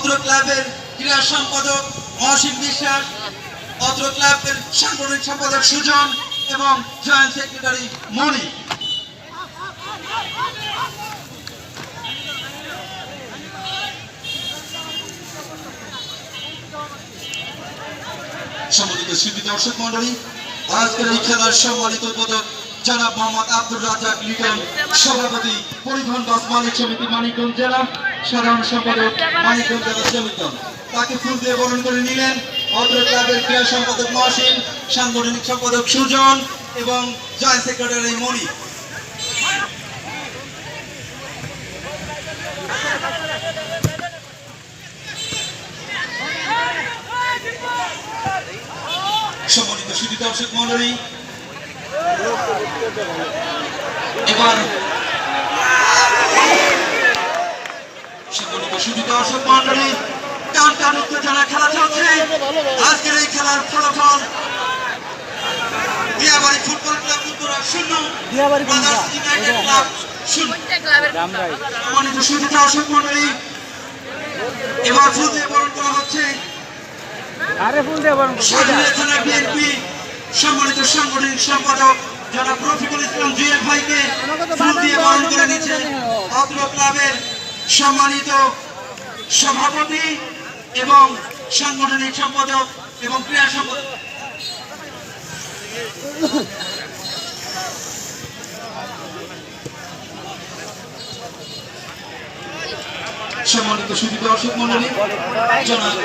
অত্র ক্লাবের ক্রীড়া সম্পাদক মহসিন বিশ্বাস, অত্র ক্লাবের সাংগঠনিক সম্পাদক সুজন এবং জয়েন্ট সেক্রেটারি মণি। সম্মানিত সুধী দর্শক মন্ডলী, আজকের এই খেলার সম্মানিত উদ্বোধক জনাব মোহাম্মদ আব্দুর রাজ্জাক লিটন, সভাপতি পরিবহন বাস মালিক সমিতি মানিকগঞ্জ জেলা, সাধারণ সম্পাদক মানিকগঞ্জ জেলা সমিতি। তাকে ফুল দিয়ে বরণ করে নিলেন অত্র ক্লাবের ক্রীড়া সম্পাদক মহসিন, সাংগঠনিক সম্পাদক সুজন এবং জয়েন্ট সেক্রেটারি মণি। সম্মানিত সুধী দর্শক মন্ডলী, এবার সম্মানিত সুধী দর্শক মন্ডলী, টান টান উত্তেজনা খেলা চলছে। আজকের এই খেলার ফলাফল Diabari football club Uttara 0, brothers United club 0। সম্মানিত সুধী দর্শক মন্ডলী, এবার ফুল দিয়ে বরণ করা হচ্ছে বিএনপি সম্মানিত সাংগঠনিক সম্পাদক জনাব রফিকুল ইসলাম জুয়েল ভাইকে ফুল দিয়ে বরণ করে নিচ্ছে অত্র ক্লাবের সম্মানিত সভাপতি এবং সাংগঠনিক সম্পাদক এবং ক্রীড়া সম্পাদক। সম্মানিত সুধী দর্শক মন্ডলী, জনাব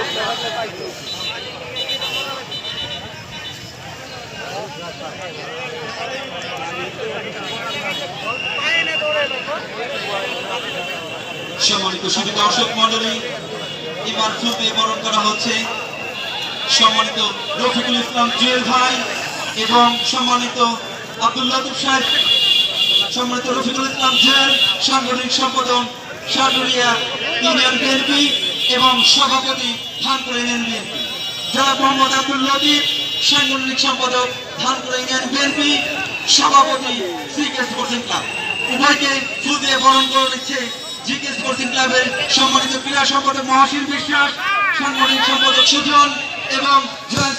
সম্মানিত সুধী দর্শক মন্ডলী, এবার ফুল দিয়ে বরণ করা হচ্ছে সম্মানিত রফিকুল ইসলাম জুয়েল ভাই এবং সম্মানিত আব্দুল লতিফ সাহেব। সম্মানিত রফিকুল ইসলাম জুয়েল সাংগঠনিক সম্পাদক সাটুরিয়া ইউনিয়ন বিএনপি এবং সভাপতি ধানপুরা ইউনিয়ন বিএনপি। জনাব মোহাম্মদ আব্দুল লতিফ সাংগঠনিক সম্পাদক ধানপুরা ইউনিয়ন বিএনপি, সভাপতি জিকে স্পোর্টিং ক্লাব। উভয়কে ফুল দিয়ে বরণ করে নিচ্ছে জিকে স্পোর্টিং ক্লাবের সম্মানিত ক্রীড়া সম্পাদক মহসিন বিশ্বাস, সাংগঠনিক সম্পাদক সুজন এবং জয়েন্ট